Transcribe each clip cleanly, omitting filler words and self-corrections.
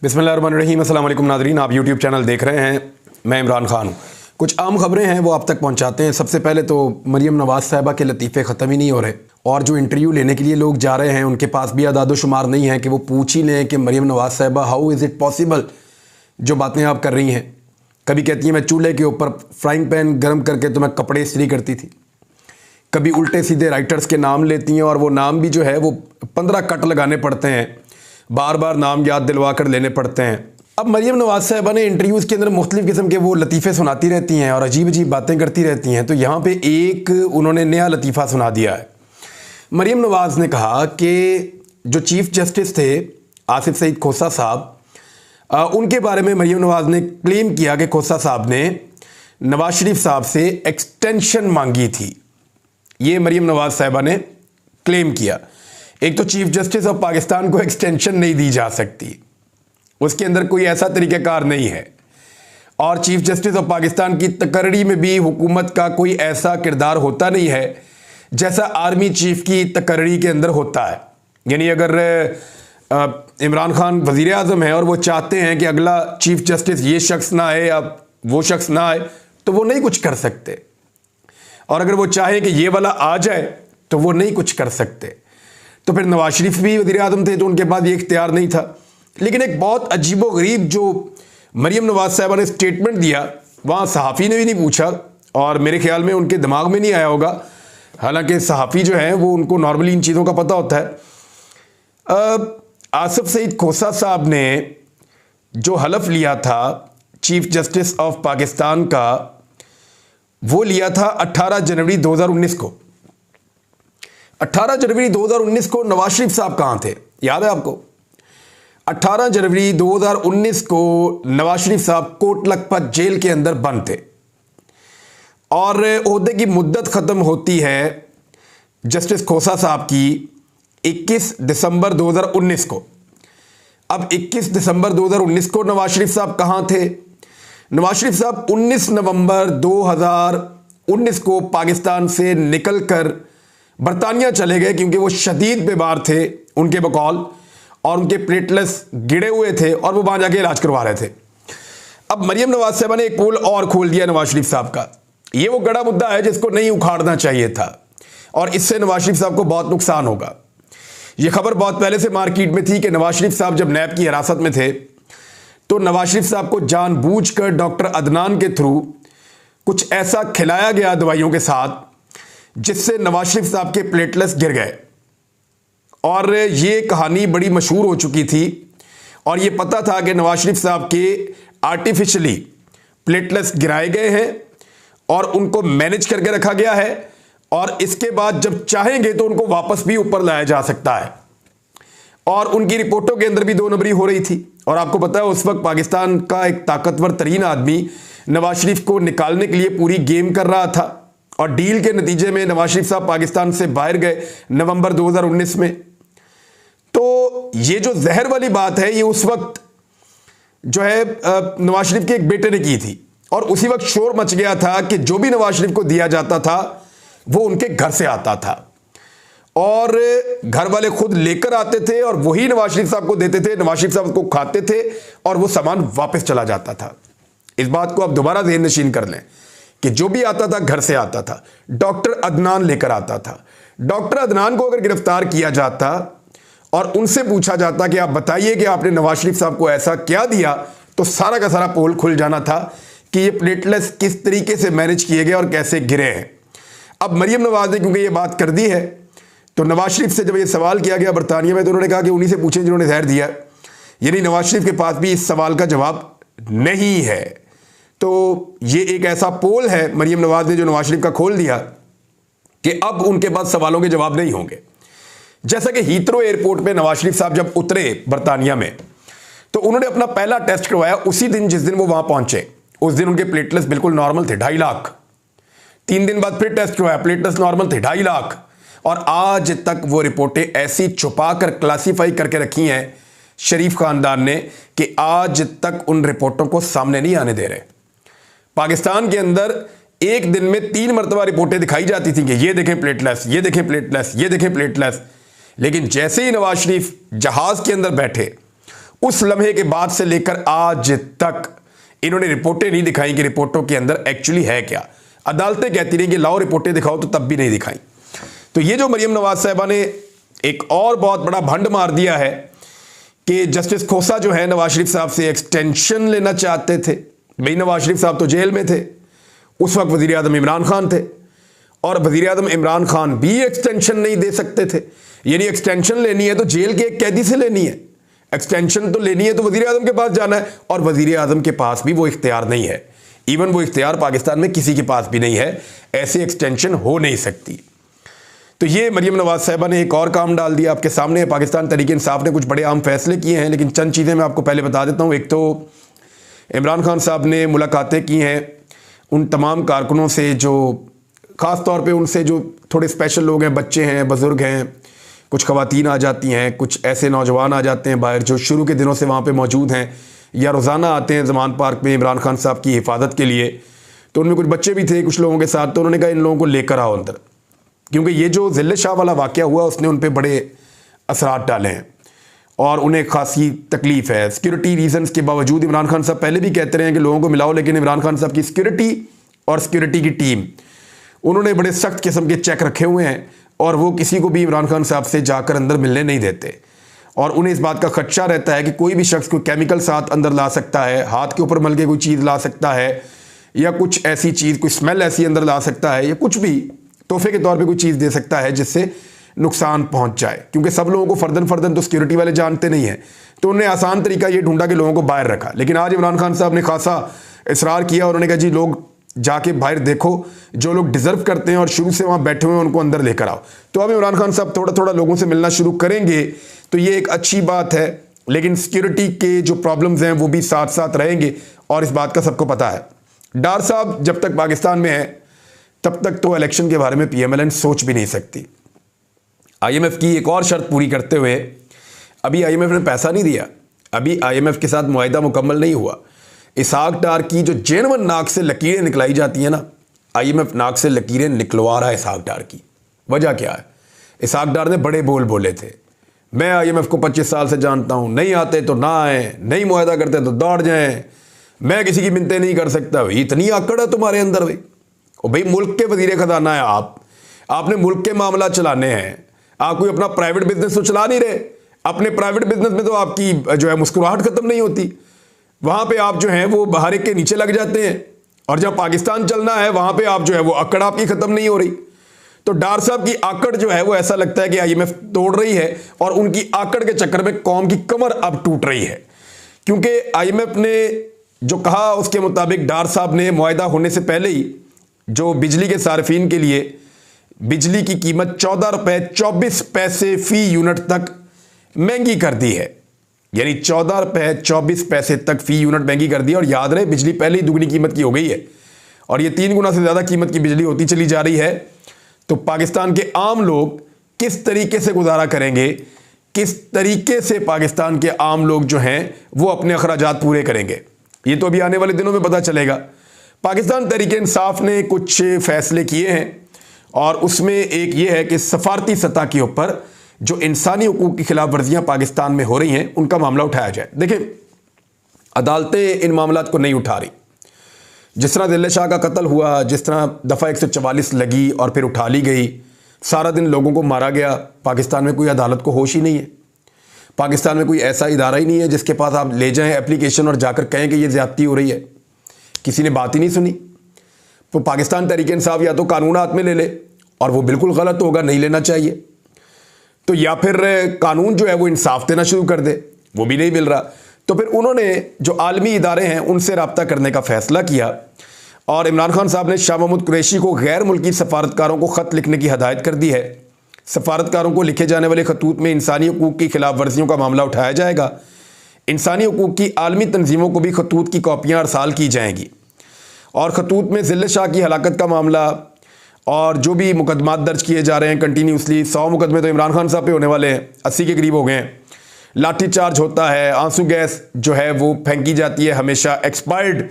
बिस्मिल्लाहिर्रहमानिर्रहीम। अस्सलाम वालेकुम नाज़रीन, आप यूट्यूब चैनल देख रहे हैं। मैं इमरान खान हूँ। कुछ आम खबरें हैं वो आप तक पहुँचाते हैं। सबसे पहले तो मरीम नवाज़ साहिबा के लतीफ़े ख़त्म ही नहीं हो रहे और जो इंटरव्यू लेने के लिए लोग जा रहे हैं उनके पास भी आदाद शुमार नहीं है कि वो पूछ ही लें कि मरीम नवाज़ साहिबा हाउ इज़ इट पॉसिबल जो बातें आप कर रही हैं। कभी कहती हैं मैं चूल्हे के ऊपर फ्राइंग पैन गर्म करके तो मैं कपड़े इस्त्री करती थी। कभी उल्टे सीधे राइटर्स के नाम लेती हैं और वो नाम भी जो है वो 15 कट लगाने पड़ते हैं, बार बार नाम याद दिलवा कर लेने पड़ते हैं। अब मरीम नवाज़ साहिबा ने इंटरव्यूज़ के अंदर मुख्तलिफ़ किस्म के वो लतीफ़े सुनाती रहती हैं और अजीब अजीब बातें करती रहती हैं। तो यहाँ पे एक उन्होंने नया लतीफ़ा सुना दिया है। मरीम नवाज़ ने कहा कि जो चीफ़ जस्टिस थे आसिफ सईद खोसा साहब, उनके बारे में मरीम नवाज़ ने क्लेम किया कि खोसा साहब ने नवाज शरीफ साहब से एक्सटेंशन मांगी थी। ये मरीम नवाज़ साहिबा ने क्लेम किया। एक तो चीफ जस्टिस ऑफ पाकिस्तान को एक्सटेंशन नहीं दी जा सकती, उसके अंदर कोई ऐसा तरीक़ाकार नहीं है। और चीफ जस्टिस ऑफ पाकिस्तान की तकर्री में भी हुकूमत का कोई ऐसा किरदार होता नहीं है जैसा आर्मी चीफ की तकर्री के अंदर होता है। यानी अगर इमरान खान वज़ीर आज़म है और वो चाहते हैं कि अगला चीफ जस्टिस ये शख्स ना आए या वो शख्स ना आए तो वो नहीं कुछ कर सकते, और अगर वो चाहे कि ये वाला आ जाए तो वो नहीं कुछ कर सकते। तो फिर नवाज शरीफ भी वज़ीर आज़म थे तो उनके पास ये इख्तियार नहीं था। लेकिन एक बहुत अजीबो गरीब जो मरीम नवाज़ साहिबा ने स्टेटमेंट दिया, वहाँ सहाफ़ी ने भी नहीं पूछा और मेरे ख्याल में उनके दिमाग में नहीं आया होगा। हालांकि सहाफ़ी जो है वो उनको नॉर्मली इन चीज़ों का पता होता है। आसिफ सईद खोसा साहब ने जो हलफ लिया था चीफ जस्टिस ऑफ पाकिस्तान का, वो लिया था 18 जनवरी 2019 को। 18 जनवरी 2019 को नवाज शरीफ साहब कहाँ थे, याद है आपको? 18 जनवरी 2019 को नवाज शरीफ साहब कोट लखपत जेल के अंदर बंद थे और ओहदे की मुद्दत ख़त्म होती है जस्टिस खोसा साहब की 21 दिसंबर 2019 को। अब 21 दिसंबर 2019 को नवाज शरीफ साहब कहाँ थे? नवाज शरीफ साहब 19 नवंबर 2019 को पाकिस्तान से निकलकर बरतानिया चले गए क्योंकि वो शदीद बीमार थे उनके बकौल, और उनके प्लेटलेट्स गिरे हुए थे और वो वहाँ जाके इलाज करवा रहे थे। अब मरीम नवाज साहिबा ने एक पोल और खोल दिया नवाज शरीफ साहब का। ये वो गड़ा मुद्दा है जिसको नहीं उखाड़ना चाहिए था और इससे नवाज शरीफ साहब को बहुत नुकसान होगा। ये खबर बहुत पहले से मार्केट में थी कि नवाज शरीफ साहब जब नैब की हिरासत में थे तो नवाज शरीफ साहब को जानबूझकर डॉक्टर अदनान के थ्रू कुछ ऐसा खिलाया गया दवाइयों के साथ जिससे नवाज शरीफ साहब के प्लेटलेट्स गिर गए, और ये कहानी बड़ी मशहूर हो चुकी थी और ये पता था कि नवाज शरीफ साहब के आर्टिफिशियली प्लेटलेट्स गिराए गए हैं और उनको मैनेज करके रखा गया है और इसके बाद जब चाहेंगे तो उनको वापस भी ऊपर लाया जा सकता है। और उनकी रिपोर्टों के अंदर भी दो नंबरी हो रही थी और आपको पता है उस वक्त पाकिस्तान का एक ताकतवर तरीन आदमी नवाज शरीफ को निकालने के लिए पूरी गेम कर रहा था और डील के नतीजे में नवाज शरीफ साहब पाकिस्तान से बाहर गए नवंबर 2019 में। तो ये जो जहर वाली बात है ये उस वक्त जो है नवाज शरीफ के एक बेटे ने की थी और उसी वक्त शोर मच गया था कि जो भी नवाज शरीफ को दिया जाता था वो उनके घर से आता था और घर वाले खुद लेकर आते थे और वही नवाज शरीफ साहब को देते थे। नवाज शरीफ साहब को खाते थे और वो सामान वापस चला जाता था। इस बात को आप दोबारा ज़हन नशीन कर लें कि जो भी आता था घर से आता था। डॉक्टर अदनान लेकर आता था। डॉक्टर अदनान को अगर गिरफ्तार किया जाता और उनसे पूछा जाता कि आप बताइए कि आपने नवाज शरीफ साहब को ऐसा क्या दिया, तो सारा का सारा पोल खुल जाना था कि ये प्लेटलेट्स किस तरीके से मैनेज किए गए और कैसे गिरे हैं। अब मरीम नवाज ने क्योंकि ये बात कर दी है तो नवाज शरीफ से जब ये सवाल किया गया बरतानिया में तो उन्होंने कहा कि उन्हीं से पूछें जिन्होंने जहर दिया। यानी नवाज शरीफ के पास भी इस सवाल का जवाब नहीं है। तो ये एक ऐसा पोल है मरीम नवाज ने जो नवाज शरीफ का खोल दिया कि अब उनके पास सवालों के जवाब नहीं होंगे। जैसा कि हीथ्रो एयरपोर्ट पे नवाज शरीफ साहब जब उतरे बरतानिया में तो उन्होंने अपना पहला टेस्ट करवाया उसी दिन जिस दिन वो वहां पहुंचे। उस दिन उनके प्लेटलेट्स बिल्कुल नॉर्मल थे, 2.5 लाख। 3 दिन बाद फिर टेस्ट करवाया, प्लेटलेट्स नॉर्मल थे, 2.5 लाख। और आज तक वो रिपोर्टें ऐसी छुपा कर क्लासीफाई करके रखी हैं शरीफ खानदान ने कि आज तक उन रिपोर्टों को सामने नहीं आने दे रहे। पाकिस्तान के अंदर एक दिन में 3 मरतबा रिपोर्टें दिखाई जाती थी कि ये देखें प्लेटलेट्स, ये देखें प्लेटलेट्स, ये देखें प्लेटलेट्स। लेकिन जैसे ही नवाज शरीफ जहाज के अंदर बैठे उस लम्हे के बाद से लेकर आज तक इन्होंने रिपोर्टें नहीं दिखाई कि रिपोर्टों के अंदर एक्चुअली है क्या। अदालतें कहती रही कि लाओ रिपोर्टें दिखाओ, तो तब भी नहीं दिखाई। तो ये जो मरियम नवाज साहिबा ने एक और बहुत बड़ा भंड मार दिया है कि जस्टिस खोसा जो है नवाज शरीफ साहब से एक्सटेंशन लेना चाहते थे। भाई नवाज शरीफ साहब तो जेल में थे, उस वक्त वजीर आजम इमरान खान थे, और वजीर आजम इमरान खान भी एक्सटेंशन नहीं दे सकते थे। यानी एक्सटेंशन लेनी है तो जेल के एक कैदी से लेनी है, एक्सटेंशन तो लेनी है तो वजीर आजम के पास जाना है, और वजीर आजम के पास भी वो इख्तियार नहीं है। इवन वो इख्तियार पाकिस्तान में किसी के पास भी नहीं है, ऐसी एक्सटेंशन हो नहीं सकती। तो ये मरियम नवाज साहिबा ने एक और काम डाल दिया आपके सामने। पाकिस्तान तहरीक इंसाफ ने कुछ बड़े अहम फैसले किए हैं, लेकिन चंद चीज़ें मैं आपको पहले बता देता हूँ। एक तो इमरान खान साहब ने मुलाकातें की हैं उन तमाम कारकुनों से जो ख़ास तौर पे उनसे जो थोड़े स्पेशल लोग हैं, बच्चे हैं, बुज़ुर्ग हैं, कुछ ख़वातीन आ जाती हैं, कुछ ऐसे नौजवान आ जाते हैं बाहर जो शुरू के दिनों से वहाँ पे मौजूद हैं या रोज़ाना आते हैं ज़मान पार्क में इमरान खान साहब की हिफाजत के लिए। तो उनमें कुछ बच्चे भी थे कुछ लोगों के साथ, तो उन्होंने कहा इन लोगों को लेकर आओ अंदर, क्योंकि ये जो ज़िले शाह वाला वाक़या हुआ उसने उन पर बड़े असरात डाले हैं और उन्हें खासी तकलीफ़ है। सिक्योरिटी रीजंस के बावजूद इमरान खान साहब पहले भी कहते रहे हैं कि लोगों को मिलाओ, लेकिन इमरान खान साहब की सिक्योरिटी और सिक्योरिटी की टीम, उन्होंने बड़े सख्त किस्म के चेक रखे हुए हैं और वो किसी को भी इमरान खान साहब से जाकर अंदर मिलने नहीं देते। और उन्हें इस बात का खदशा रहता है कि कोई भी शख्स कोई केमिकल साथ अंदर ला सकता है, हाथ के ऊपर मल के कोई चीज़ ला सकता है, या कुछ ऐसी चीज़, कोई स्मेल ऐसी अंदर ला सकता है, या कुछ भी तोहफे के तौर पे कोई चीज़ दे सकता है जिससे नुकसान पहुंच जाए। क्योंकि सब लोगों को फ़र्दन तो सिक्योरिटी वाले जानते नहीं हैं, तो उन्होंने आसान तरीका ये ढूंढा कि लोगों को बाहर रखा। लेकिन आज इमरान खान साहब ने खासा इसरार किया, उन्होंने कहा जी लोग जाके बाहर देखो, जो लोग डिज़र्व करते हैं और शुरू से वहाँ बैठे हुए हैं उनको अंदर लेकर आओ। तो अब इमरान खान साहब थोड़ा थोड़ा लोगों से मिलना शुरू करेंगे, तो ये एक अच्छी बात है। लेकिन सिक्योरिटी के जो प्रॉब्लम्स हैं वो भी साथ साथ रहेंगे और इस बात का सबको पता है। डार साहब जब तक पाकिस्तान में है तब तक तो इलेक्शन के बारे में PMLN सोच भी नहीं सकती। IMF की एक और शर्त पूरी करते हुए, अभी IMF ने पैसा नहीं दिया, अभी IMF के साथ मुआहिदा मुकम्मल नहीं हुआ। इसहाक डार की जो जेनवन नाक से लकीरें निकलाई जाती हैं ना, IMF नाक से लकीरें निकलवा रहा है इसहाक डार की। वजह क्या है? इसहाक डार ने बड़े बोल बोले थे, मैं IMF को 25 साल से जानता हूँ, नहीं आते तो ना आए, नहीं मुआहिदा करते तो दौड़ जाएं, मैं किसी की मिन्नतें नहीं कर सकता। भाई इतनी आकड़ है तुम्हारे अंदर भाई। और भाई मुल्क के वजीर खजाना है आप, आपने मुल्क के मामला चलाने हैं, आप कोई अपना प्राइवेट बिजनेस तो चला नहीं रहे। अपने प्राइवेट बिजनेस में तो आपकी जो है मुस्कुराहट खत्म नहीं होती, वहां पे आप जो है वो बाहर के नीचे लग जाते हैं, और जब पाकिस्तान चलना है वहां पे आप जो है वो अकड़ आपकी खत्म नहीं हो रही। तो डार साहब की आकड़ जो है वो ऐसा लगता है कि IMF तोड़ रही है, और उनकी आकड़ के चक्कर में कौम की कमर अब टूट रही है। क्योंकि IMF ने जो कहा उसके मुताबिक डार साहब ने मुआहिदा होने से पहले ही जो बिजली के सार्फिन के लिए बिजली की कीमत 14 रुपये 24 पैसे फी यूनिट तक महंगी कर दी है। यानी 14 रुपये 24 पैसे तक फी यूनिट महंगी कर दी। और याद रहे बिजली पहले ही दुगनी कीमत की हो गई है, और ये 3 गुना से ज़्यादा कीमत की बिजली होती चली जा रही है। तो पाकिस्तान के आम लोग किस तरीके से गुजारा करेंगे, किस तरीके से पाकिस्तान के आम लोग जो हैं वो अपने अखराजात पूरे करेंगे, ये तो अभी आने वाले दिनों में पता चलेगा। पाकिस्तान तहरीक इंसाफ ने कुछ फैसले किए हैं, और उसमें एक ये है कि सफारती सतह के ऊपर जो इंसानी हुकूक की खिलाफ वर्जियाँ पाकिस्तान में हो रही हैं उनका मामला उठाया जाए। देखिए अदालतें इन मामलात को नहीं उठा रही। जिस तरह दिल्ले शाह का कत्ल हुआ, जिस तरह दफ़ा 144 लगी और फिर उठा ली गई, सारा दिन लोगों को मारा गया, पाकिस्तान में कोई अदालत को होश ही नहीं है। पाकिस्तान में कोई ऐसा इदारा ही नहीं है जिसके पास आप ले जाएं एप्लीकेशन और जाकर कहें कि ये ज़्यादती हो रही है। किसी ने बात ही नहीं सुनी। तो पाकिस्तान तहरीक इंसाफ या तो कानून हाथ में ले ले, और वो बिल्कुल गलत होगा, नहीं लेना चाहिए, तो या फिर कानून जो है वो इंसाफ देना शुरू कर दे, वो भी नहीं मिल रहा। तो फिर उन्होंने जो आलमी इदारे हैं उनसे रब्ता करने का फ़ैसला किया, और इमरान खान साहब ने शाह महमूद कुरैशी को गैर मुल्की सफारतकारों को ख़त लिखने की हदायत कर दी है। सफारतकारों को लिखे जाने वाले खतूत में इंसानी हुकूक की खिलाफ वर्जियों का मामला उठाया जाएगा। इंसानी हुकूक की आलमी तंजीमों को भी खतूत की कॉपियाँ अरसाल की जाएंगी, और खतूत में ज़िले शाह की हलाकत का मामला और जो भी मुकदमात दर्ज किए जा रहे हैं कंटिन्यूसली, 100 मुकदमे तो इमरान खान साहब पे होने वाले हैं, 80 के करीब हो गए हैं। लाठी चार्ज होता है, आंसू गैस जो है वो फेंकी जाती है हमेशा एक्सपायर्ड,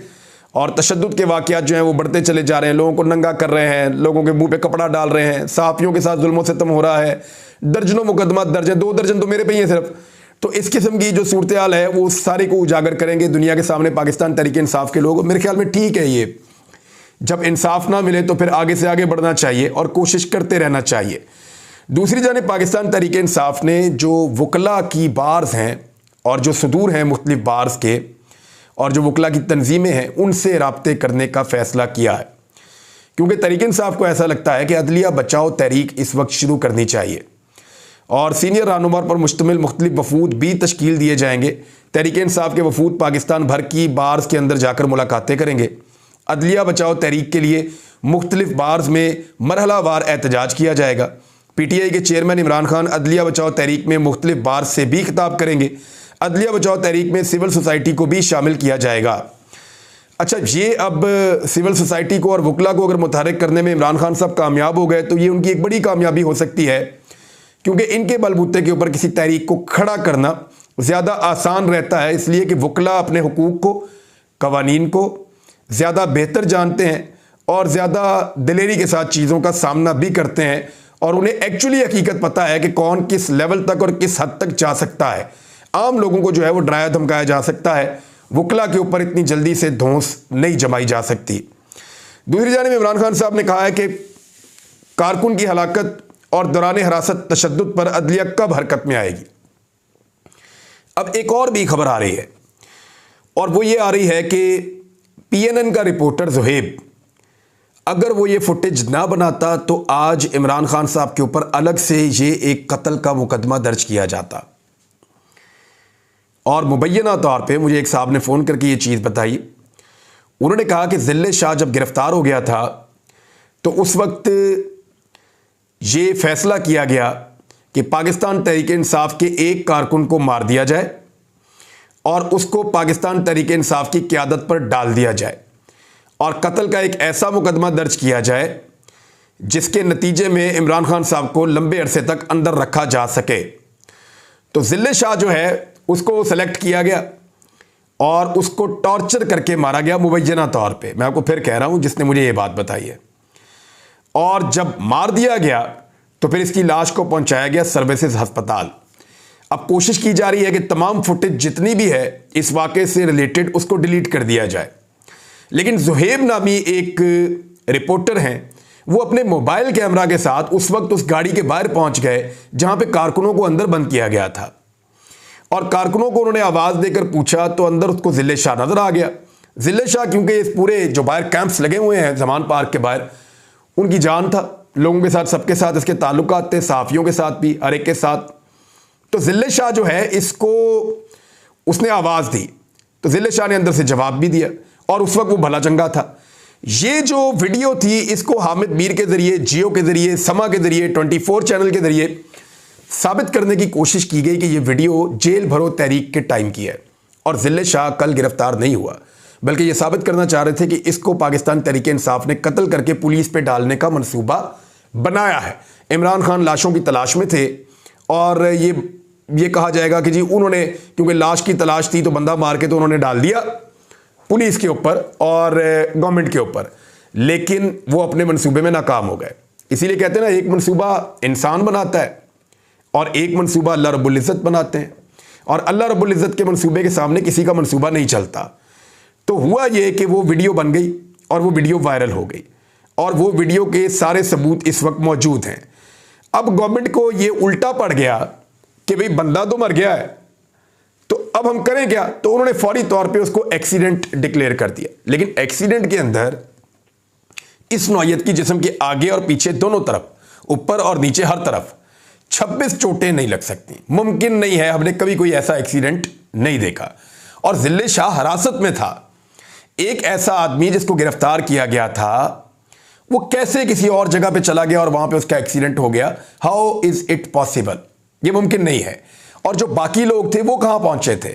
और तशद्दुद के वाक़यात जो हैं वो बढ़ते चले जा रहे हैं। लोगों को नंगा कर रहे हैं, लोगों के मुंह पे कपड़ा डाल रहे हैं, सहाफ़ियों के साथ जुल्म सितम हो रहा है। दर्जनों मुकदमात दर्ज हैं, 2 दर्जन तो मेरे पे ही हैं सिर्फ। तो इस किस्म की जो सूरत हाल है वो सारे को उजागर करेंगे दुनिया के सामने पाकिस्तान तहरीक इंसाफ के लोग। मेरे ख्याल में ठीक है, ये जब इंसाफ ना मिले तो फिर आगे से आगे बढ़ना चाहिए और कोशिश करते रहना चाहिए। दूसरी जानिब पाकिस्तान तहरीक इंसाफ ने जो वकला की बार्स हैं और जो सदूर हैं मुख्तलिफ बार्स के और जो वकला की तंजीमें हैं उनसे राब्ते करने का फ़ैसला किया है, क्योंकि तहरीक इंसाफ को ऐसा लगता है कि अदलिया बचाओ तहरीक इस वक्त शुरू करनी चाहिए और सीनियर रहनुमा पर मुश्तमिल मुख्तलिफ वफूद भी तश्कील दिए जाएंगे। तहरीक इंसाफ के वफूद पाकिस्तान भर की बार्स के अंदर जाकर मुलाकातें करेंगे। अदलिया बचाओ तहरीक के लिए मुख्तलिफ बार्स में मरहलावार एहतजाज किया जाएगा। PTI के चेयरमैन इमरान खान अदलिया बचाओ तहरीक में मुख्तलिफ बार्स से भी खिताब करेंगे। अदलिया बचाओ तहरीक में सिविल सोसाइटी को भी शामिल किया जाएगा। अच्छा, ये अब सिविल सोसाइटी को और वकला को अगर मुतहरिक करने में इमरान खान साहब कामयाब हो गए तो ये उनकी एक बड़ी कामयाबी हो सकती है, क्योंकि इनके बलबूते के ऊपर किसी तहरीक को खड़ा करना ज़्यादा आसान रहता है, इसलिए कि वकला अपने हुकूक को, कवानीन को ज़्यादा बेहतर जानते हैं और ज़्यादा दिलेरी के साथ चीज़ों का सामना भी करते हैं और उन्हें एक्चुअली हकीकत पता है कि कौन किस लेवल तक और किस हद तक जा सकता है। आम लोगों को जो है वो डराया धमकाया जा सकता है, वकला के ऊपर इतनी जल्दी से धौंस नहीं जमाई जा सकती। दूसरी जानिब इमरान खान साहब ने कहा है कि कारकुन की हलाकत और दौरान हिरासत तशद्दुद पर अदलिया कब हरकत में आएगी। अब एक और भी खबर आ रही है और वो ये आ रही है कि PNN का रिपोर्टर ज़ुहैब, अगर वो ये फुटेज ना बनाता तो आज इमरान खान साहब के ऊपर अलग से ये एक कत्ल का मुकदमा दर्ज किया जाता। और मुबैना तौर पे मुझे एक साहब ने फ़ोन करके ये चीज़ बताई। उन्होंने कहा कि ज़िल्ले शाह जब गिरफ़्तार हो गया था तो उस वक्त ये फ़ैसला किया गया कि पाकिस्तान तहरीक इंसाफ के एक कारकुन को मार दिया जाए और उसको पाकिस्तान तहरीक इंसाफ की क़यादत पर डाल दिया जाए और कत्ल का एक ऐसा मुकदमा दर्ज किया जाए जिसके नतीजे में इमरान खान साहब को लंबे अरसे तक अंदर रखा जा सके। तो ज़िल्ले शाह जो है उसको सेलेक्ट किया गया और उसको टॉर्चर करके मारा गया मुबैना तौर पे। मैं आपको फिर कह रहा हूं, जिसने मुझे ये बात बताई है। और जब मार दिया गया तो फिर इसकी लाश को पहुंचाया गया सर्विसेज अस्पताल। अब कोशिश की जा रही है कि तमाम फुटेज जितनी भी है इस वाक़े से रिलेटेड उसको डिलीट कर दिया जाए, लेकिन ज़ुहैब नामी एक रिपोर्टर हैं, वो अपने मोबाइल कैमरा के साथ उस वक्त उस गाड़ी के बाहर पहुंच गए जहां पे कारकुनों को अंदर बंद किया गया था और कारकुनों को उन्होंने आवाज़ देकर पूछा तो अंदर उसको ज़िले शाह नज़र आ गया। ज़िले शाह क्योंकि इस पूरे जो बाहर कैंप्स लगे हुए हैं ज़मान पार्क के बाहर, उनकी जान था, लोगों के साथ सबके साथ इसके ताल्लुकात थे, सहाफ़ियों के साथ भी, हर एक के साथ। तो ज़िले शाह जो है इसको उसने आवाज़ दी तो ज़िले शाह ने अंदर से जवाब भी दिया और उस वक्त वो भला चंगा था। ये जो वीडियो थी इसको हामिद मीर के ज़रिए, जियो के ज़रिए, समा के ज़रिए, 24 चैनल के ज़रिए साबित करने की कोशिश की गई कि ये वीडियो जेल भरो तहरीक के टाइम की है और ज़िले शाह कल गिरफ्तार नहीं हुआ, बल्कि ये साबित करना चाह रहे थे कि इसको पाकिस्तान तहरीक इंसाफ ने कत्ल करके पुलिस पे डालने का मंसूबा बनाया है। इमरान खान लाशों की तलाश में थे और ये कहा जाएगा कि जी उन्होंने, क्योंकि लाश की तलाश थी तो बंदा मार के तो उन्होंने डाल दिया पुलिस के ऊपर और गवर्नमेंट के ऊपर, लेकिन वो अपने मंसूबे में नाकाम हो गए। इसीलिए कहते हैं ना, एक मंसूबा इंसान बनाता है और एक मंसूबा अल्लाह रब्बुल इज़्ज़त बनाते हैं और अल्लाह रब्बुल इज़्ज़त के मंसूबे के सामने किसी का मंसूबा नहीं चलता। तो हुआ ये कि वो वीडियो बन गई और वो वीडियो वायरल हो गई और वो वीडियो के सारे सबूत इस वक्त मौजूद हैं। अब गवर्नमेंट को ये उल्टा पड़ गया कि भाई बंदा तो मर गया है तो अब हम करें क्या, तो उन्होंने फौरी तौर पे उसको एक्सीडेंट डिक्लेयर कर दिया। लेकिन एक्सीडेंट के अंदर इस नौयत की जिस्म के आगे और पीछे दोनों तरफ, ऊपर और नीचे हर तरफ 26 चोटें नहीं लग सकती, मुमकिन नहीं है, हमने कभी कोई ऐसा एक्सीडेंट नहीं देखा। और ज़िले शाह हिरासत में था, एक ऐसा आदमी जिसको गिरफ्तार किया गया था वो कैसे किसी और जगह पे चला गया और वहां पे उसका एक्सीडेंट हो गया? How is it possible? ये मुमकिन नहीं है। और जो बाकी लोग थे वो कहां पहुंचे थे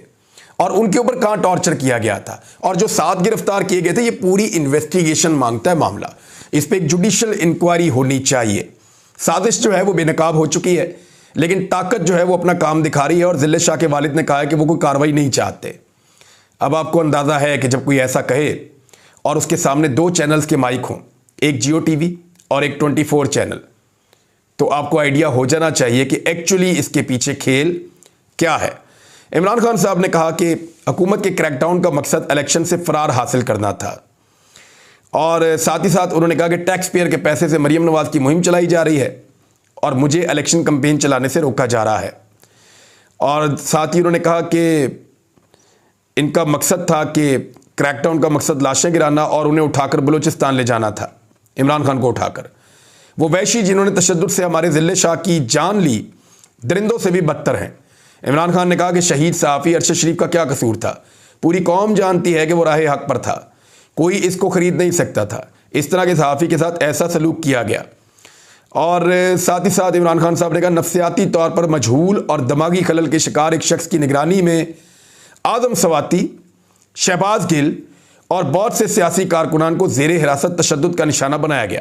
और उनके ऊपर कहां टॉर्चर किया गया था और जो 7 गिरफ्तार किए गए थे, ये पूरी इन्वेस्टिगेशन मांगता है मामला। इस पर एक जुडिशियल इंक्वायरी होनी चाहिए। साजिश जो है वो बेनकाब हो चुकी है, लेकिन ताकत जो है वो अपना काम दिखा रही है और ज़िले शाह के वालिद ने कहा है कि वो कोई कार्रवाई नहीं चाहते। अब आपको अंदाज़ा है कि जब कोई ऐसा कहे और उसके सामने 2 चैनल्स के माइक हों, एक जियो टीवी और एक 24 चैनल, तो आपको आइडिया हो जाना चाहिए कि एक्चुअली इसके पीछे खेल क्या है। इमरान खान साहब ने कहा कि हुकूमत के क्रैकडाउन का मकसद इलेक्शन से फरार हासिल करना था, और साथ ही साथ उन्होंने कहा कि टैक्स पेयर के पैसे से मरीम नवाज की मुहिम चलाई जा रही है और मुझे इलेक्शन कैंपेन चलाने से रोका जा रहा है। और साथ ही उन्होंने कहा कि इनका मकसद था कि क्रैकडाउन का मकसद लाशें गिराना और उन्हें उठाकर बलूचिस्तान ले जाना था, इमरान खान को उठाकर। वो वैशी जिन्होंने तशद्दुद से हमारे ज़िले शाह की जान ली दरिंदों से भी बदतर हैं। इमरान खान ने कहा कि शहीद सहाफ़ी अरशद शरीफ का क्या कसूर था, पूरी कौम जानती है कि वो राह हक पर था, कोई इसको ख़रीद नहीं सकता था। इस तरह के सहाफ़ी के साथ ऐसा सलूक किया गया। और साथ ही साथ इमरान खान साहब ने कहा नफ्सियाती तौर पर मजहूल और दिमागी खलल के शिकार एक शख्स की निगरानी में आज़म सवाती, शहबाज गिल और बहुत से सियासी कारकुनान को ज़ेर हिरासत तशद्दुद का निशाना बनाया गया।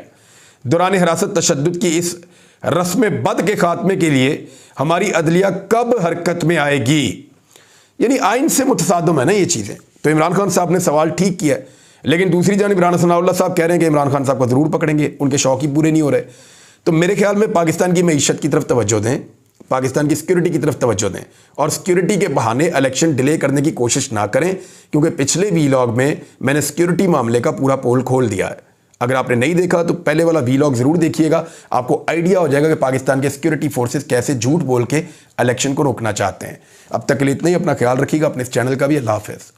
दौरान हिरासत तशद्दुद की इस रस्म बद के खात्मे के लिए हमारी अदलिया कब हरकत में आएगी? यानी आइन से मुतसादम है ना ये चीज़ें। तो इमरान खान साहब ने सवाल ठीक किया है, लेकिन दूसरी जानिब राना सनाउल्लाह साहब कह रहे हैं कि इमरान खान साहब को ज़रूर पकड़ेंगे, उनके शौक ही पूरे नहीं हो रहे। तो मेरे ख्याल में पाकिस्तान की मईशत की तरफ तवज्जो दें, पाकिस्तान की सिक्योरिटी की तरफ तवज्जो दें और सिक्योरिटी के बहाने इलेक्शन डिले करने की कोशिश ना करें, क्योंकि पिछले वीलॉग में मैंने सिक्योरिटी मामले का पूरा पोल खोल दिया है। अगर आपने नहीं देखा तो पहले वाला वीलॉग ज़रूर देखिएगा, आपको आइडिया हो जाएगा कि पाकिस्तान के सिक्योरिटी फोर्सेस कैसे झूठ बोल के इलेक्शन को रोकना चाहते हैं। अब तक के लिए इतना ही, अपना ख्याल रखिएगा, अपने इस चैनल का भी। अल्लाह हाफ़िज़।